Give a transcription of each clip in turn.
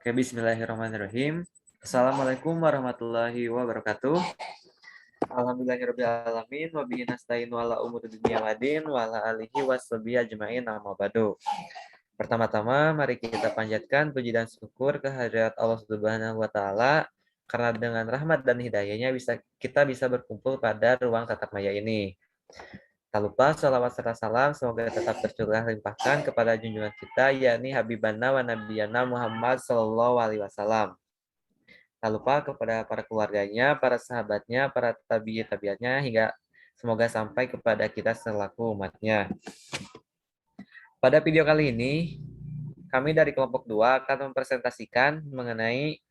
Oke, bismillahirrahmanirrahim. Assalamualaikum warahmatullahi wabarakatuh. Alhamdulillahirrahmanirrahim. Wabihi nasta'inu ala umuri dunya waddin wa ala alihi washabihi ajmain amma ba'du. Pertama-tama mari kita panjatkan puji dan syukur kehadirat Allah Subhanahu wa taala karena dengan rahmat dan hidayahnya kita bisa berkumpul pada ruang tatap maya ini. Tak lupa sholawat serta salam semoga tetap tercurah limpahkan kepada junjungan kita yakni Habibana wa Nabiyana Muhammad Sallallahu Alaihi Wasallam. Tak lupa kepada para keluarganya, para sahabatnya, para tabi'in-tabi'atnya, hingga semoga sampai kepada kita selaku umatnya. Pada video kali ini, kami dari kelompok 2 akan mempresentasikan mengenai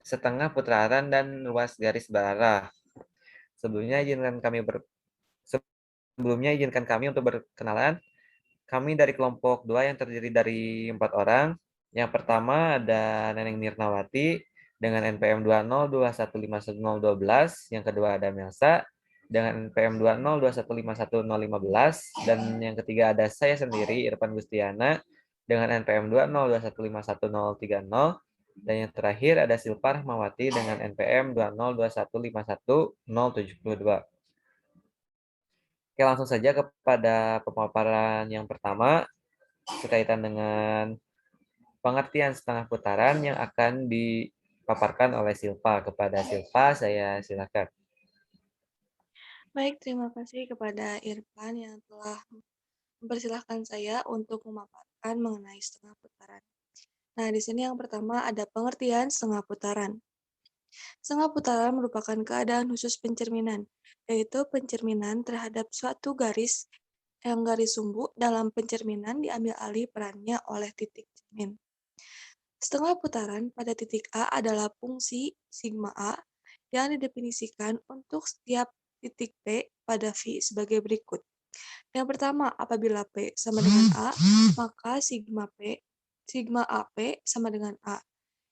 setengah putaran dan ruas garis berarah. Sebelumnya izinkan kami untuk berkenalan. Kami dari kelompok 2 yang terdiri dari 4 orang. Yang pertama ada Neneng Mirnawati dengan NPM 2021511012. Yang kedua ada Melsa dengan NPM 2021511015. Dan yang ketiga ada saya sendiri, Irfan Gustiana, dengan NPM 2021511030. Dan yang terakhir ada Silpa Rahmawati dengan NPM 2021511072. Oke, langsung saja kepada pemaparan yang pertama berkaitan dengan pengertian setengah putaran yang akan dipaparkan oleh Silpa. Kepada Silpa, saya silakan. Baik, terima kasih kepada Irfan yang telah mempersilahkan saya untuk memaparkan mengenai setengah putaran. Nah, di sini yang pertama ada pengertian setengah putaran. Setengah putaran merupakan keadaan khusus pencerminan, yaitu pencerminan terhadap suatu garis yang garis sumbu dalam pencerminan diambil alih perannya oleh titik cermin. Setengah putaran pada titik A adalah fungsi sigma A yang didefinisikan untuk setiap titik P pada V sebagai berikut. Yang pertama, apabila P sama dengan A, maka sigma AP sama dengan A.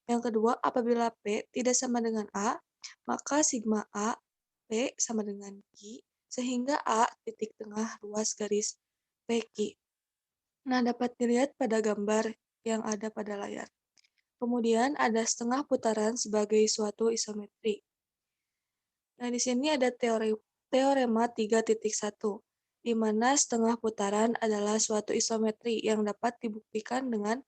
Yang kedua, apabila P tidak sama dengan A, maka sigma A P sama dengan Q, sehingga A titik tengah ruas garis PQ. Nah, dapat dilihat pada gambar yang ada pada layar. Kemudian ada setengah putaran sebagai suatu isometri. Nah, di sini ada teorema 3.1, di mana setengah putaran adalah suatu isometri yang dapat dibuktikan dengan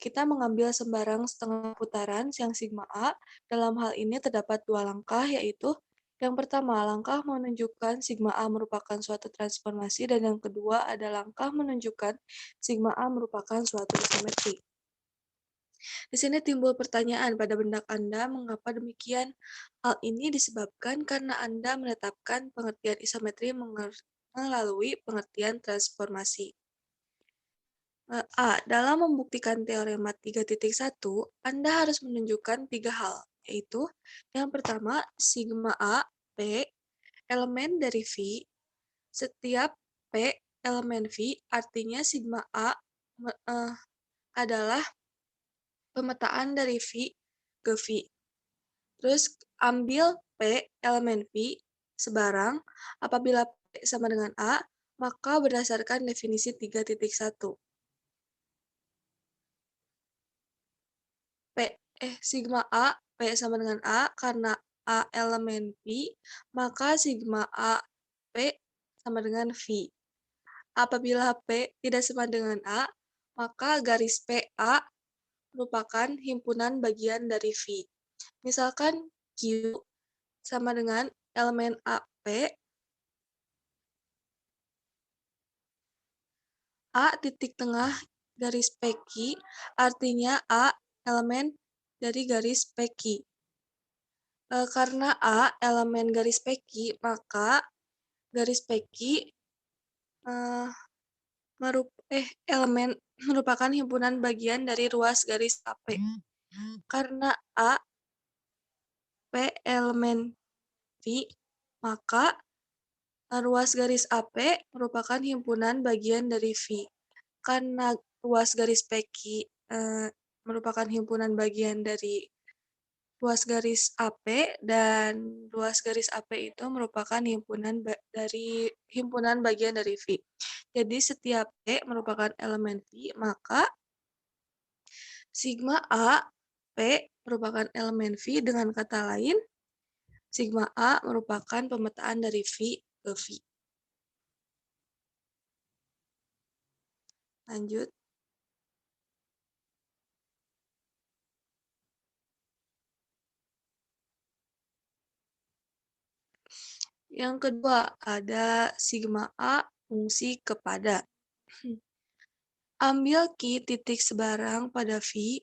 kita mengambil sembarang setengah putaran yang sigma A. Dalam hal ini terdapat dua langkah, yaitu yang pertama, langkah menunjukkan sigma A merupakan suatu transformasi, dan yang kedua ada langkah menunjukkan sigma A merupakan suatu isometri. Di sini timbul pertanyaan pada benak Anda, mengapa demikian? Hal ini disebabkan karena Anda menetapkan pengertian isometri melalui pengertian transformasi. A. Dalam membuktikan teorema 3.1, Anda harus menunjukkan 3 hal, yaitu yang pertama, sigma A, P, elemen dari V. Setiap P elemen V, artinya sigma A adalah pemetaan dari V ke V. Terus ambil P elemen V sebarang, apabila P sama dengan A, maka berdasarkan definisi 3.1. Sigma A, P sama dengan A, karena A elemen V, maka sigma A, P sama dengan V. Apabila P tidak sama dengan A, maka garis PA merupakan himpunan bagian dari V. Misalkan Q sama dengan elemen AP, A titik tengah garis PQ, artinya A elemen dari garis PQ. Karena A elemen garis PQ, maka garis PQ elemen merupakan himpunan bagian dari ruas garis AP. Karena A P elemen V, maka ruas garis AP merupakan himpunan bagian dari V. Karena ruas garis PQ merupakan himpunan bagian dari ruas garis AP, dan ruas garis AP itu merupakan himpunan bagian dari V. Jadi setiap P merupakan elemen V, maka Sigma A, P merupakan elemen V. Dengan kata lain, sigma A merupakan pemetaan dari V ke V. Lanjut. Yang kedua, ada sigma A fungsi kepada. Ambil Q titik sebarang pada V.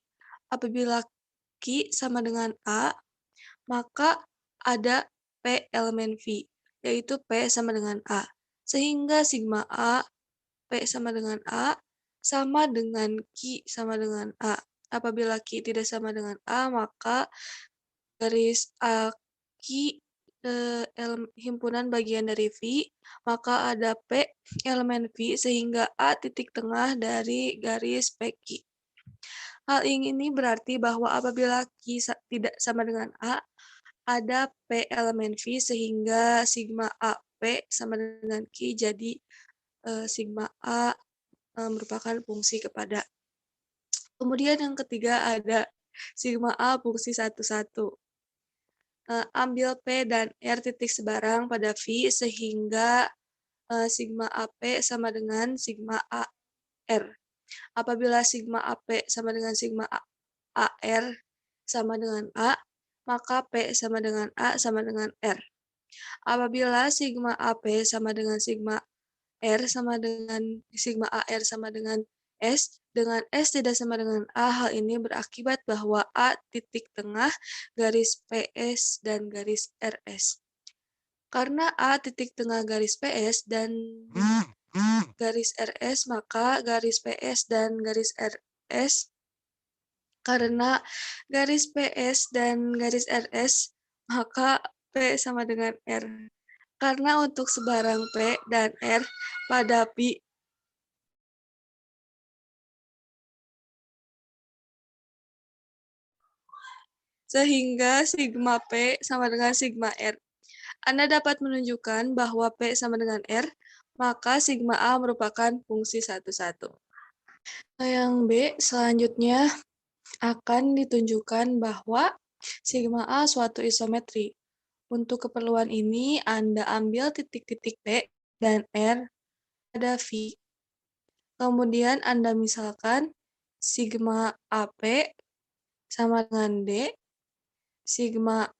Apabila Q sama dengan A, maka ada P elemen V, yaitu P sama dengan A. Sehingga sigma A, P sama dengan A, sama dengan Q sama dengan A. Apabila Q tidak sama dengan A, maka garis Q himpunan bagian dari V, maka ada P elemen V sehingga A titik tengah dari garis PQ. Hal ini berarti bahwa apabila Q tidak sama dengan A, ada P elemen V sehingga sigma AP sama dengan Q, jadi sigma A merupakan fungsi kepada. Kemudian yang ketiga ada sigma A fungsi 1,1. Ambil P dan R titik sebarang pada V sehingga sigma AP sama dengan sigma AR. Apabila sigma AP sama dengan sigma AR sama dengan A, maka P sama dengan A sama dengan R. Apabila sigma AP sama dengan sigma R sama dengan sigma AR sama dengan S tidak sama dengan A, hal ini berakibat bahwa A titik tengah garis PS dan garis RS. Karena A titik tengah garis PS dan garis RS, maka garis PS dan garis RS, karena garis PS dan garis RS, maka P sama dengan R. Karena untuk sebarang P dan R pada pi sehingga sigma P sama dengan sigma R. Anda dapat menunjukkan bahwa P sama dengan R, maka sigma A merupakan fungsi 1,1. Yang B, selanjutnya akan ditunjukkan bahwa sigma A suatu isometri. Untuk keperluan ini, Anda ambil titik-titik P dan R pada V. Kemudian Anda misalkan sigma AP sama dengan D, sigma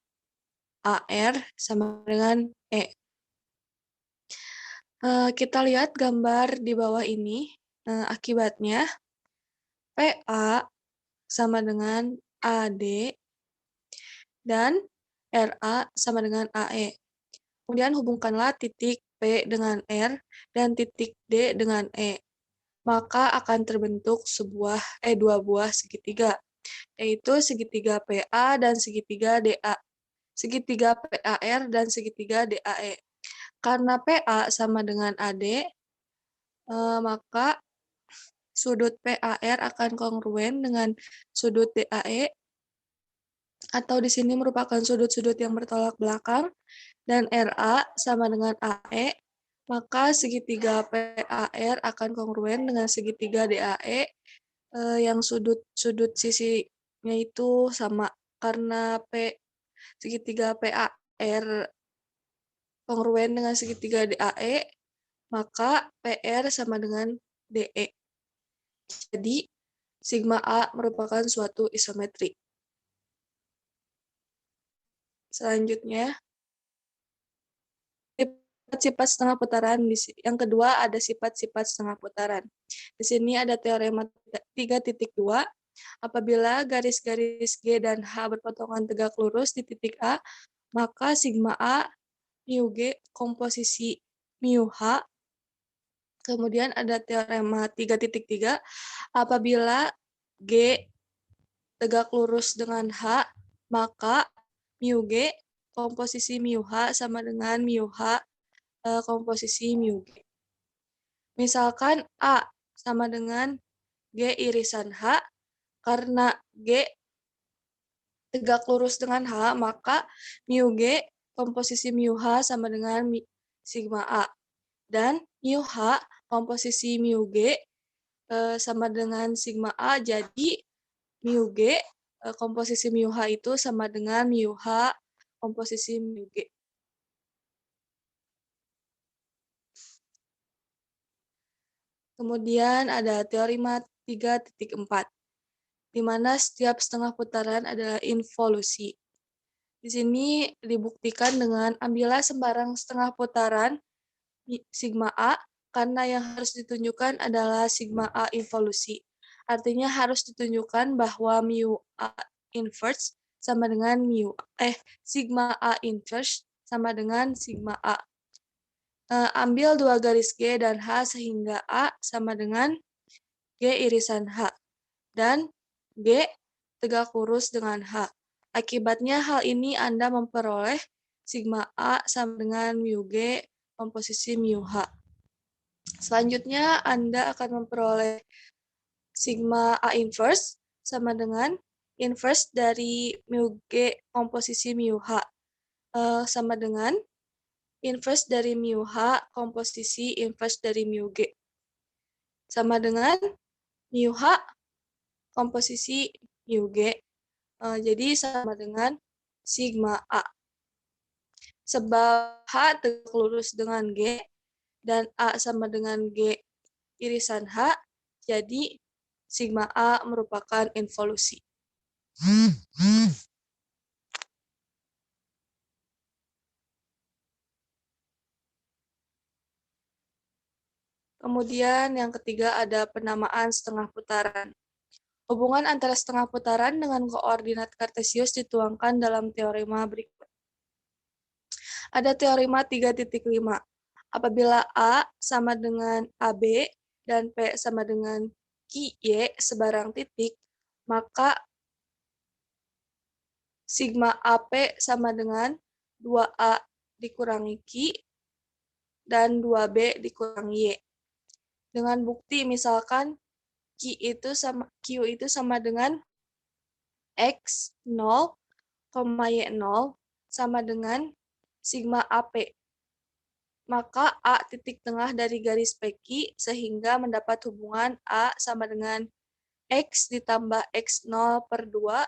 AR sama dengan E. Kita lihat gambar di bawah ini. Akibatnya PA sama dengan AD dan RA sama dengan AE. Kemudian hubungkanlah titik P dengan R dan titik D dengan E. Maka akan terbentuk dua buah segitiga, yaitu segitiga PA dan segitiga DA. Segitiga PAR dan segitiga DAE. Karena PA sama dengan AD, maka sudut PAR akan kongruen dengan sudut DAE, atau di sini merupakan sudut-sudut yang bertolak belakang, dan RA sama dengan AE, maka segitiga PAR akan kongruen dengan segitiga DAE yang sudut sisinya itu sama. Karena segitiga PAR kongruen dengan segitiga DAE, maka PR sama dengan DE. Jadi, sigma A merupakan suatu isometri. Selanjutnya, sifat-sifat setengah putaran. Yang kedua ada sifat-sifat setengah putaran. Di sini ada teorema 3.2. Apabila garis-garis G dan H berpotongan tegak lurus di titik A, maka sigma A mu G komposisi mu H. Kemudian ada teorema 3.3. Apabila G tegak lurus dengan H, maka mu G komposisi mu H sama dengan mu H komposisi mu G. Misalkan A sama dengan G irisan H, karena G tegak lurus dengan H, maka mu G komposisi mu H sama dengan sigma A. Dan mu H komposisi mu G sama dengan sigma A, jadi mu G, komposisi mu H itu sama dengan mu H komposisi mu G. Kemudian ada teorema 3.4, di mana setiap setengah putaran adalah involusi. Di sini dibuktikan dengan ambillah sembarang setengah putaran sigma A, karena yang harus ditunjukkan adalah sigma A involusi. Artinya harus ditunjukkan bahwa mu A inverse sama dengan sigma A inverse sama dengan sigma A. Ambil dua garis G dan H sehingga A sama dengan G irisan H. Dan G tegak lurus dengan H. Akibatnya hal ini Anda memperoleh sigma A sama dengan mu G komposisi mu H. Selanjutnya Anda akan memperoleh sigma A inverse sama dengan inverse dari mu G komposisi mu H sama dengan inverse dari mu H komposisi inverse dari mu G. Sama dengan mu H komposisi mu G. Jadi sama dengan sigma A. Sebab H tegak lurus dengan G dan A sama dengan G irisan H, jadi sigma A merupakan involusi. Kemudian yang ketiga ada penamaan setengah putaran. Hubungan antara setengah putaran dengan koordinat kartesius dituangkan dalam teorema berikut. Ada teorema 3.5. Apabila A sama dengan AB dan P sama dengan QY sebarang titik, maka sigma AP sama dengan 2A dikurangi Q dan 2B dikurangi Y. Dengan bukti misalkan Q itu sama dengan X0, Y0 sama dengan sigma AP. Maka A titik tengah dari garis PQ sehingga mendapat hubungan A sama dengan X ditambah X0 per 2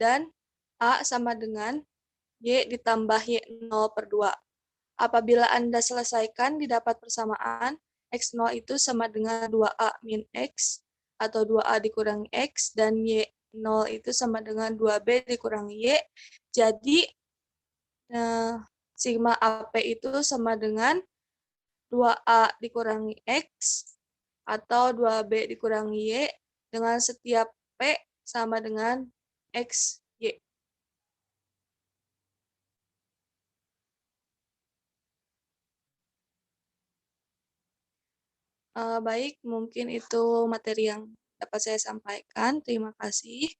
dan A sama dengan Y ditambah Y0 per 2. Apabila Anda selesaikan, didapat persamaan X0 itu sama dengan 2A min X atau 2A dikurangi X dan Y0 itu sama dengan 2B dikurangi Y. Jadi, sigma AP itu sama dengan 2A dikurangi X atau 2B dikurangi Y dengan setiap P sama dengan X, Y. Baik, mungkin itu materi yang dapat saya sampaikan. Terima kasih.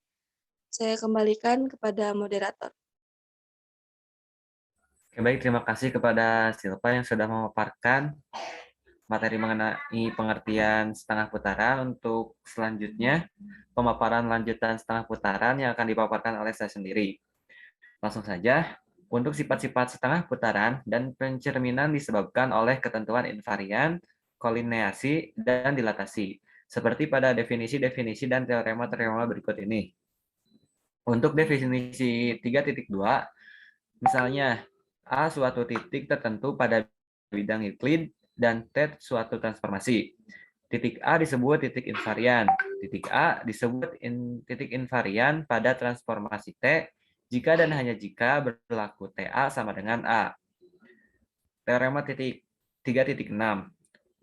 Saya kembalikan kepada moderator. Oke, baik, terima kasih kepada Silva yang sudah memaparkan materi mengenai pengertian setengah putaran. Untuk selanjutnya, pemaparan lanjutan setengah putaran yang akan dipaparkan oleh saya sendiri. Langsung saja, untuk sifat-sifat setengah putaran dan pencerminan disebabkan oleh ketentuan invarian, kolineasi, dan dilatasi, seperti pada definisi-definisi dan teorema-teorema berikut ini. Untuk definisi 3.2, misalnya, A suatu titik tertentu pada bidang Euclid dan T suatu transformasi. Titik A disebut titik invarian. Titik A disebut titik invarian pada transformasi T jika dan hanya jika berlaku TA sama dengan A. Teorema 3.6.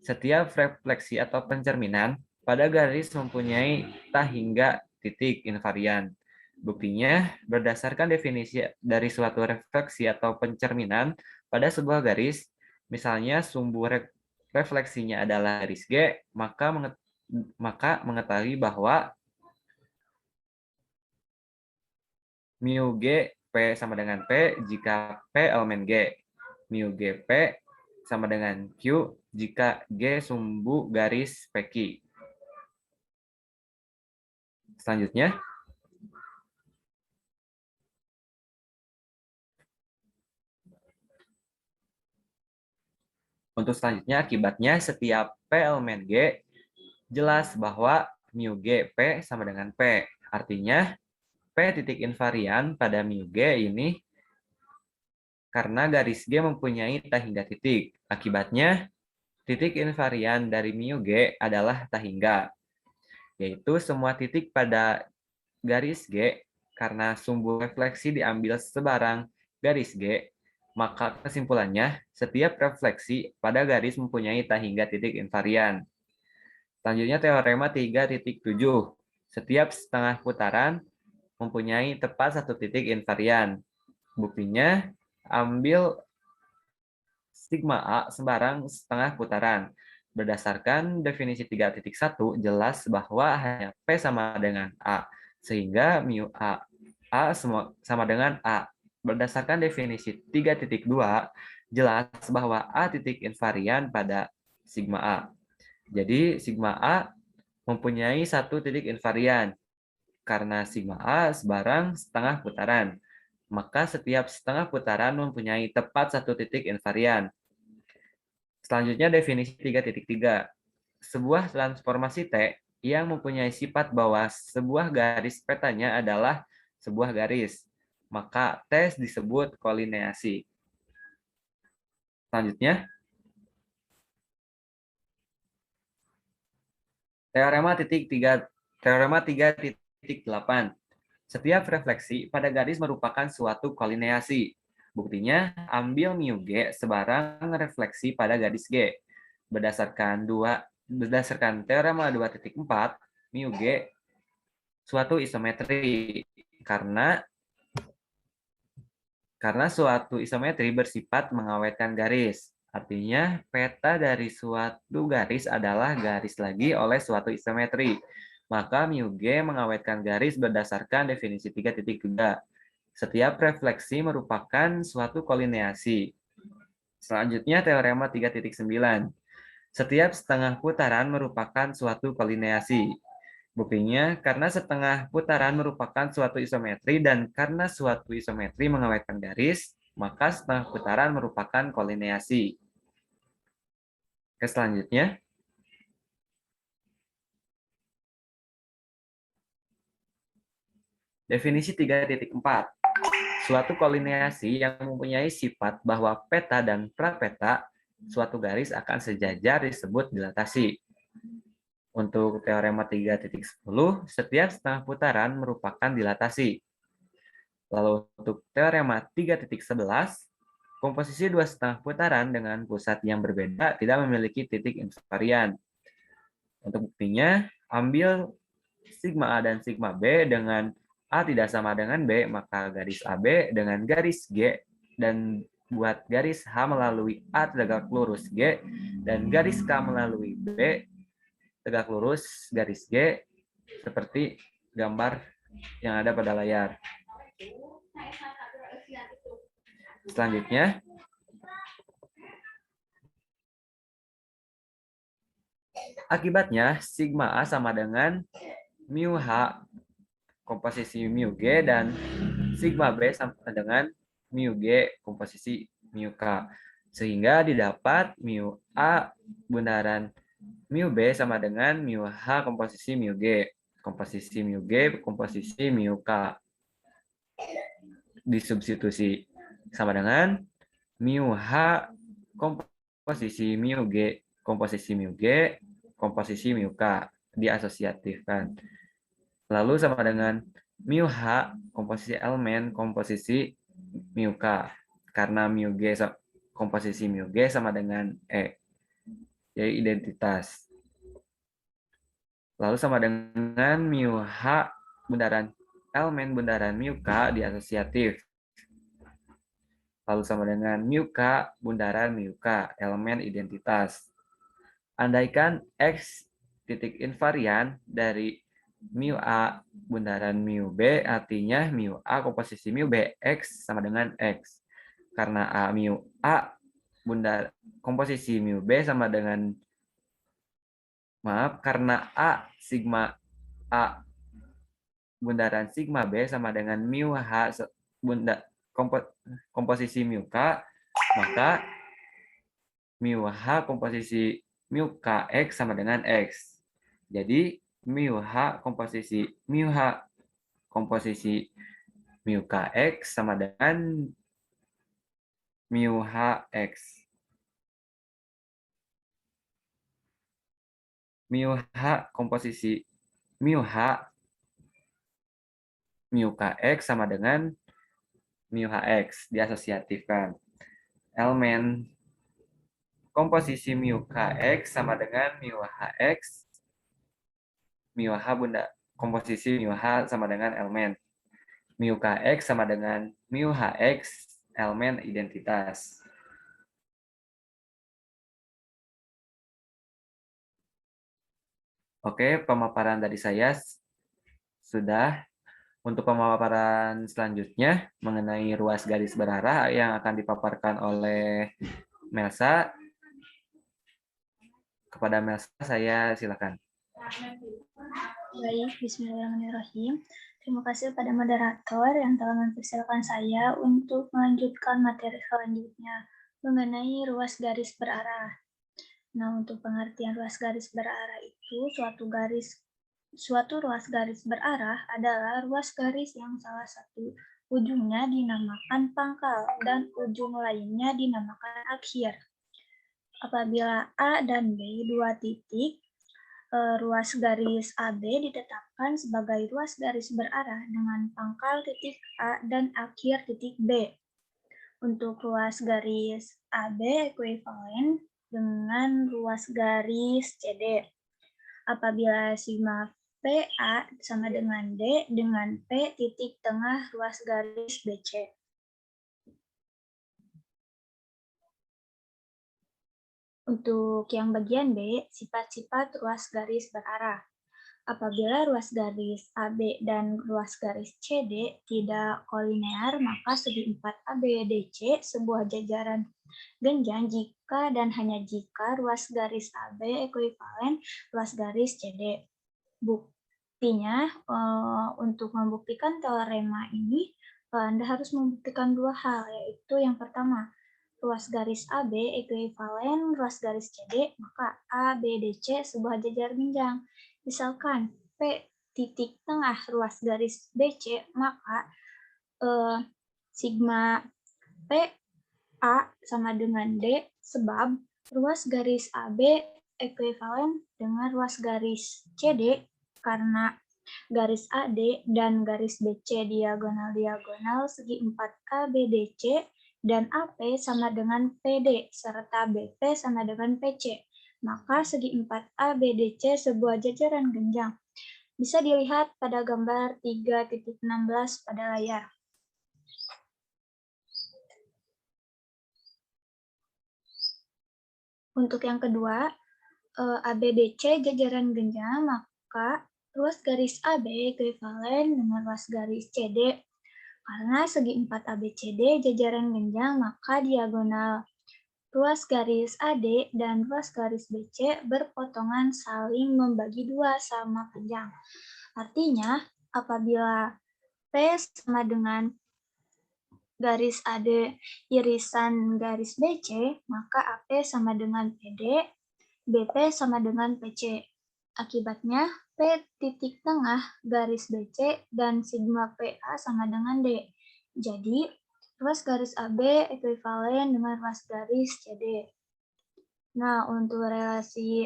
Setiap refleksi atau pencerminan pada garis mempunyai tak hingga titik invarian. Buktinya, berdasarkan definisi dari suatu refleksi atau pencerminan pada sebuah garis, misalnya sumbu refleksinya adalah garis G, maka mengetahui bahwa mu G P sama dengan P jika P elemen G. Mu G P sama dengan Q jika G sumbu garis PQ. Selanjutnya, untuk selanjutnya, akibatnya setiap P elemen G, jelas bahwa mu G P sama dengan P. Artinya, P titik invarian pada mu G ini karena garis G mempunyai tak hingga titik. Akibatnya, titik invarian dari mu G adalah tak hingga, yaitu semua titik pada garis G karena sumbu refleksi diambil sebarang garis G, maka kesimpulannya setiap refleksi pada garis mempunyai tak hingga titik invarian. Selanjutnya teorema 3.7. Setiap setengah putaran mempunyai tepat satu titik invarian. Buktinya, ambil sigma A sembarang setengah putaran. Berdasarkan definisi 3.1, jelas bahwa hanya P sama dengan A, sehingga mu A sama dengan A. Berdasarkan definisi 3.2, jelas bahwa A titik invarian pada sigma A. Jadi sigma A mempunyai satu titik invarian, karena sigma A sebarang setengah putaran. Maka setiap setengah putaran mempunyai tepat satu titik invarian. Selanjutnya definisi 3.3. Sebuah transformasi T yang mempunyai sifat bahwa sebuah garis petanya adalah sebuah garis. Maka T disebut kolineasi. Selanjutnya, teorema 3.8. Setiap refleksi pada garis merupakan suatu kolineasi. Buktinya, ambil mu G sebarang refleksi pada garis G. Berdasarkan teorema 2.4, mu G suatu isometri karena suatu isometri bersifat mengawetkan garis. Artinya, peta dari suatu garis adalah garis lagi oleh suatu isometri. Maka mu G mengawetkan garis berdasarkan definisi 3.3. Setiap refleksi merupakan suatu kolineasi. Selanjutnya teorema 3.9. Setiap setengah putaran merupakan suatu kolineasi. Buktinya, karena setengah putaran merupakan suatu isometri dan karena suatu isometri mengawetkan garis, maka setengah putaran merupakan kolineasi. Ke selanjutnya. Definisi 3.4. Suatu kolineasi yang mempunyai sifat bahwa peta dan prapeta suatu garis akan sejajar disebut dilatasi. Untuk teorema 3.10, setiap setengah putaran merupakan dilatasi. Lalu untuk teorema 3.11, komposisi dua setengah putaran dengan pusat yang berbeda tidak memiliki titik invarian. Untuk buktinya, ambil sigma A dan sigma B dengan A tidak sama dengan B, maka garis AB dengan garis G, dan buat garis H melalui A tegak lurus G, dan garis K melalui B tegak lurus garis G, seperti gambar yang ada pada layar. Selanjutnya, akibatnya sigma A sama dengan mu H komposisi mu G dan sigma B sama dengan mu G komposisi mu K. Sehingga didapat mu A bundaran mu B sama dengan mu H komposisi mu G. Komposisi mu G komposisi mu K. Disubstitusi sama dengan mu H komposisi mu G komposisi mu G komposisi mu K. Diasosiatifkan. Lalu sama dengan mu H komposisi elemen komposisi mu K. Karena mu G komposisi mu G sama dengan E. Jadi identitas. Lalu sama dengan mu H bundaran elemen bundaran mu K diasosiatif. Lalu sama dengan mu K bundaran mu K elemen identitas. Andaikan X titik invarian dari mu A bundaran mu B, artinya mu A komposisi mu B X sama dengan X. Karena mu A bundar komposisi mu B sama dengan, karena A sigma A bundaran sigma B sama dengan mu H komposisi mu K, maka mu H komposisi mu K X sama dengan X. Jadi mu H komposisi mu H komposisi mu kx sama dengan mu hx. Mu h komposisi mu h mu kx sama dengan mu hx diasosiatifkan. Elemen komposisi mu kx sama dengan mu hx, mu h bunda. Komposisi mu h sama dengan elemen. Mu kx sama dengan mu hx, elemen identitas. Oke, pemaparan dari saya sudah. Untuk pemaparan selanjutnya mengenai ruas garis berarah yang akan dipaparkan oleh Melsa. Kepada Melsa, saya silakan. Baik, bismillahirrahmanirrahim. Terima kasih pada moderator yang telah mempersilahkan saya untuk melanjutkan materi selanjutnya mengenai ruas garis berarah. Nah, untuk pengertian ruas garis berarah itu suatu ruas garis berarah adalah ruas garis yang salah satu ujungnya dinamakan pangkal dan ujung lainnya dinamakan akhir. Apabila A dan B dua titik, ruas garis AB ditetapkan sebagai ruas garis berarah dengan pangkal titik A dan akhir titik B. Untuk ruas garis AB ekuivalen dengan ruas garis CD. Apabila sigma PA sama dengan D dengan P titik tengah ruas garis BC. Untuk yang bagian B, sifat-sifat ruas garis berarah. Apabila ruas garis AB dan ruas garis CD tidak kolinear, maka segi 4 ABDC sebuah jajaran genjang jika dan hanya jika ruas garis AB ekuivalen ruas garis CD. Buktinya, untuk membuktikan teorema ini, Anda harus membuktikan dua hal, yaitu yang pertama, ruas garis AB ekuivalen ruas garis CD, maka ABDC sebuah jajar genjang. Misalkan P titik tengah ruas garis BC, maka sigma PA sama dengan D sebab ruas garis AB ekuivalen dengan ruas garis CD karena garis AD dan garis BC diagonal-diagonal segi 4 ABDC dan AP sama dengan PD serta BP sama dengan PC. Maka segi 4 ABDC sebuah jajaran genjang. Bisa dilihat pada gambar 3.16 pada layar. Untuk yang kedua, ABDC jajaran genjang, maka ruas garis AB ekuivalen dengan ruas garis CD. Karena segi 4 ABCD jajaran genjang, maka diagonal ruas garis AD dan ruas garis BC berpotongan saling membagi dua sama panjang. Artinya, apabila P sama dengan garis AD irisan garis BC, maka AP sama dengan PD, BP sama dengan PC. Akibatnya, P titik tengah garis BC dan sigma PA sama dengan D. Jadi, ruas garis AB ekuivalen dengan ruas garis CD. Nah, untuk relasi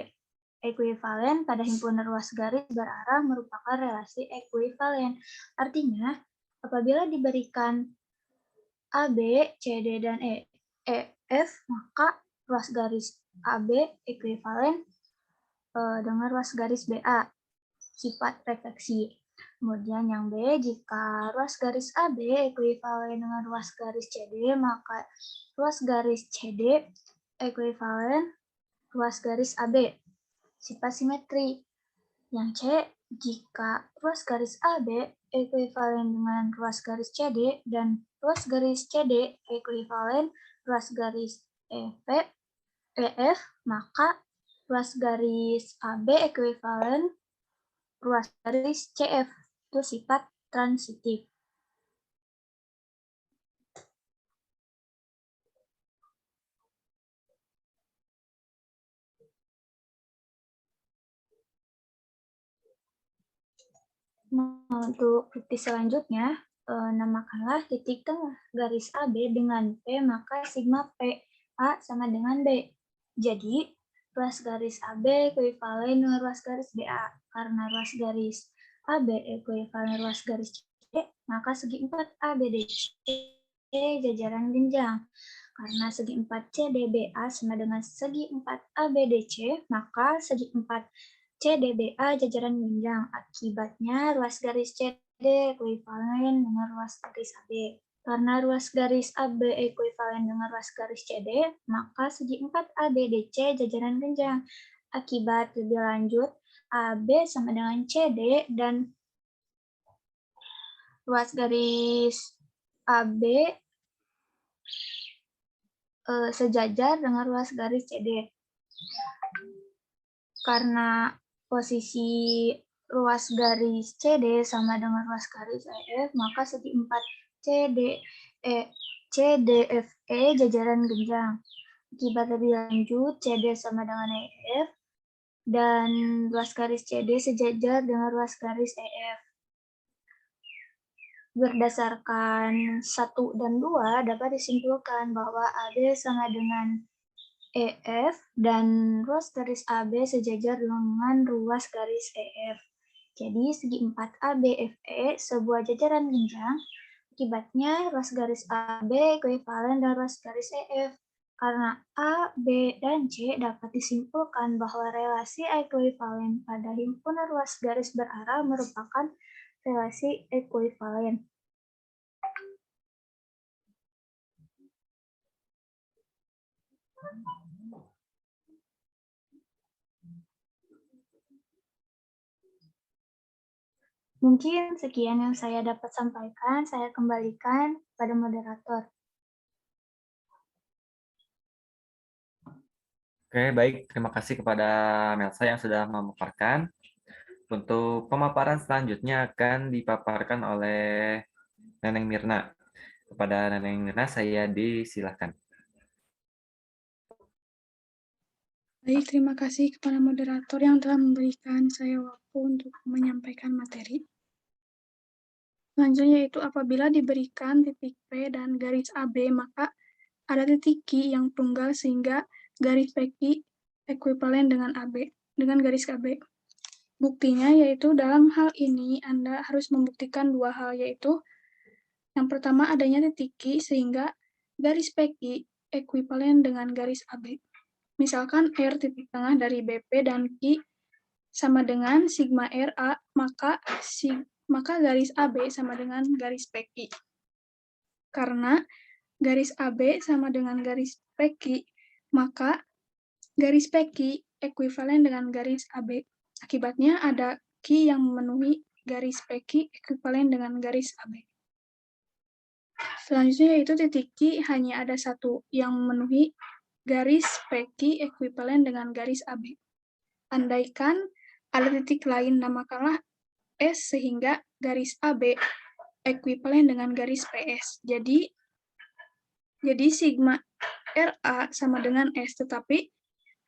ekuivalen pada himpunan ruas garis berarah merupakan relasi ekuivalen. Artinya, apabila diberikan AB, CD, dan EF, maka ruas garis AB ekuivalen dengan ruas garis BA, sifat refleksi. Kemudian yang B, jika ruas garis AB ekuivalen dengan ruas garis CD, maka ruas garis CD ekuivalen ruas garis AB, sifat simetri. Yang C, jika ruas garis AB ekuivalen dengan ruas garis CD dan ruas garis CD ekuivalen ruas garis EF, maka ruas garis AB ekuivalen ruas garis CF, itu sifat transitif. Nah, untuk bukti selanjutnya, namakanlah titik tengah garis AB dengan P, maka sigma P A sama dengan B. Jadi, ruas garis AB ekuivalen dengan ruas garis BA. Karena ruas garis AB ekuivalen ruas garis CD, maka segi 4 ABDC jajaran genjang. Karena segi 4 CDBA sama dengan segi 4 ABDC, maka segi 4 CDBA jajaran genjang. Akibatnya ruas garis CD ekuivalen dengan ruas garis AB. Karena ruas garis AB ekuivalen dengan ruas garis CD, maka segi 4 ABDC jajaran genjang. Akibat lebih lanjut, AB sama dengan CD dan ruas garis AB sejajar dengan ruas garis CD. Karena posisi ruas garis CD sama dengan ruas garis EF, maka segi 4 CDFE jajaran genjang. Akibat lebih lanjut, CD sama dengan EF, dan ruas garis CD sejajar dengan ruas garis EF. Berdasarkan 1 dan 2 dapat disimpulkan bahwa AB sama dengan EF dan ruas garis AB sejajar dengan ruas garis EF. Jadi segi 4 ABFE sebuah jajaran genjang. Akibatnya ruas garis AB ekuivalen dengan ruas garis EF. Karena A, B, dan C dapat disimpulkan bahwa relasi ekuivalen pada himpunan ruas garis berarah merupakan relasi ekuivalen. Mungkin sekian yang saya dapat sampaikan, saya kembalikan pada moderator. Oke, baik. Terima kasih kepada Melsa yang sudah memaparkan. Untuk pemaparan selanjutnya akan dipaparkan oleh Neneng Mirna. Kepada Neneng Mirna, saya disilahkan. Baik, terima kasih kepada moderator yang telah memberikan saya waktu untuk menyampaikan materi. Selanjutnya yaitu apabila diberikan titik P dan garis AB, maka ada titik Q yang tunggal sehingga garis PQ ekuivalen dengan AB, dengan garis AB. Buktinya yaitu dalam hal ini Anda harus membuktikan dua hal, yaitu yang pertama adanya titik Q sehingga garis PQ ekuivalen dengan garis AB. Misalkan R titik tengah dari BP dan Q sama dengan sigma RA, maka garis AB sama dengan garis PQ. Karena garis AB sama dengan garis PQ, maka garis PQ ekuivalen dengan garis AB. Akibatnya ada Q yang memenuhi garis PQ ekuivalen dengan garis AB. Selanjutnya yaitu titik Q hanya ada satu yang memenuhi garis PQ ekuivalen dengan garis AB. Andaikan ada titik lain, namakanlah S sehingga garis AB ekuivalen dengan garis PS. Jadi sigma RA sama dengan S, tetapi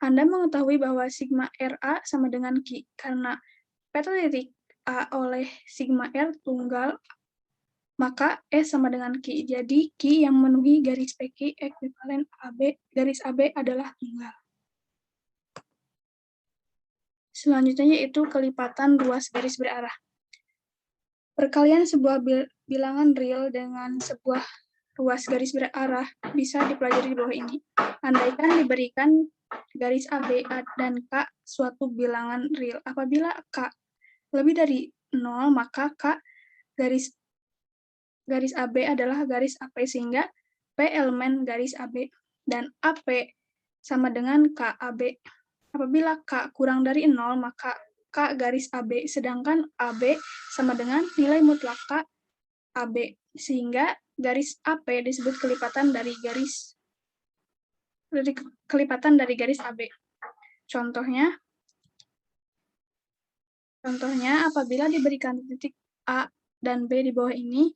Anda mengetahui bahwa sigma RA sama dengan Q, karena peta titik A oleh sigma R tunggal, maka S sama dengan Q. Jadi Q yang memenuhi garis PQ ekuivalen AB, garis AB adalah tunggal. Selanjutnya yaitu kelipatan ruas garis berarah. Perkalian sebuah bilangan real dengan sebuah ruas garis berarah bisa dipelajari di bawah ini. Andaikan diberikan garis AB dan K suatu bilangan real. Apabila K lebih dari 0, maka K garis AB adalah garis AP, sehingga P elemen garis AB dan AP sama dengan KAB. Apabila K kurang dari 0, maka K garis AB, sedangkan AB sama dengan nilai mutlak K AB, sehingga garis AP disebut kelipatan dari garis AB. Contohnya apabila diberikan titik A dan B di bawah ini,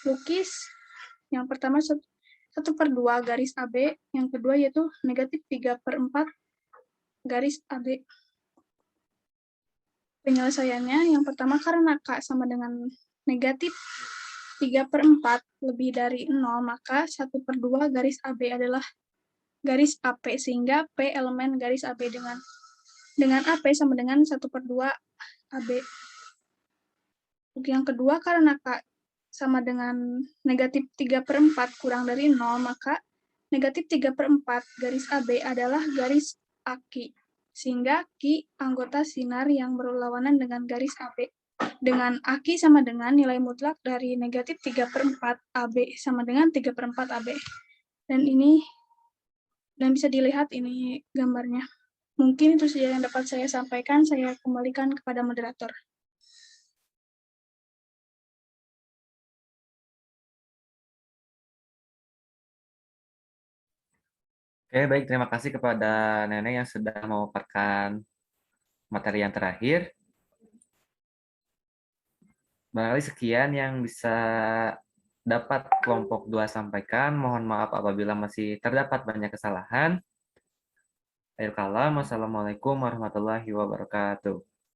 lukis yang pertama 1/2 garis AB, yang kedua yaitu -3/4 garis AB. Penyelesaiannya yang pertama karena K sama dengan negatif 3/4 lebih dari 0, maka 1/2 garis AB adalah garis AP, sehingga P elemen garis AB dengan AP sama dengan 1/2 AB. Untuk yang kedua, karena K sama dengan negatif 3/4 kurang dari 0, maka negatif 3/4 garis AB adalah garis AQ, sehingga Q anggota sinar yang berlawanan dengan garis AB. Dengan AQ sama dengan nilai mutlak dari negatif 3/4 AB sama dengan 3/4 AB. Dan bisa dilihat ini gambarnya. Mungkin itu saja yang dapat saya sampaikan. Saya kembalikan kepada moderator. Oke, baik. Terima kasih kepada Nenek yang sudah memaparkan materi yang terakhir. Barangkali sekian yang bisa dapat kelompok 2 sampaikan. Mohon maaf apabila masih terdapat banyak kesalahan. Akhir kalam, wassalamualaikum warahmatullahi wabarakatuh.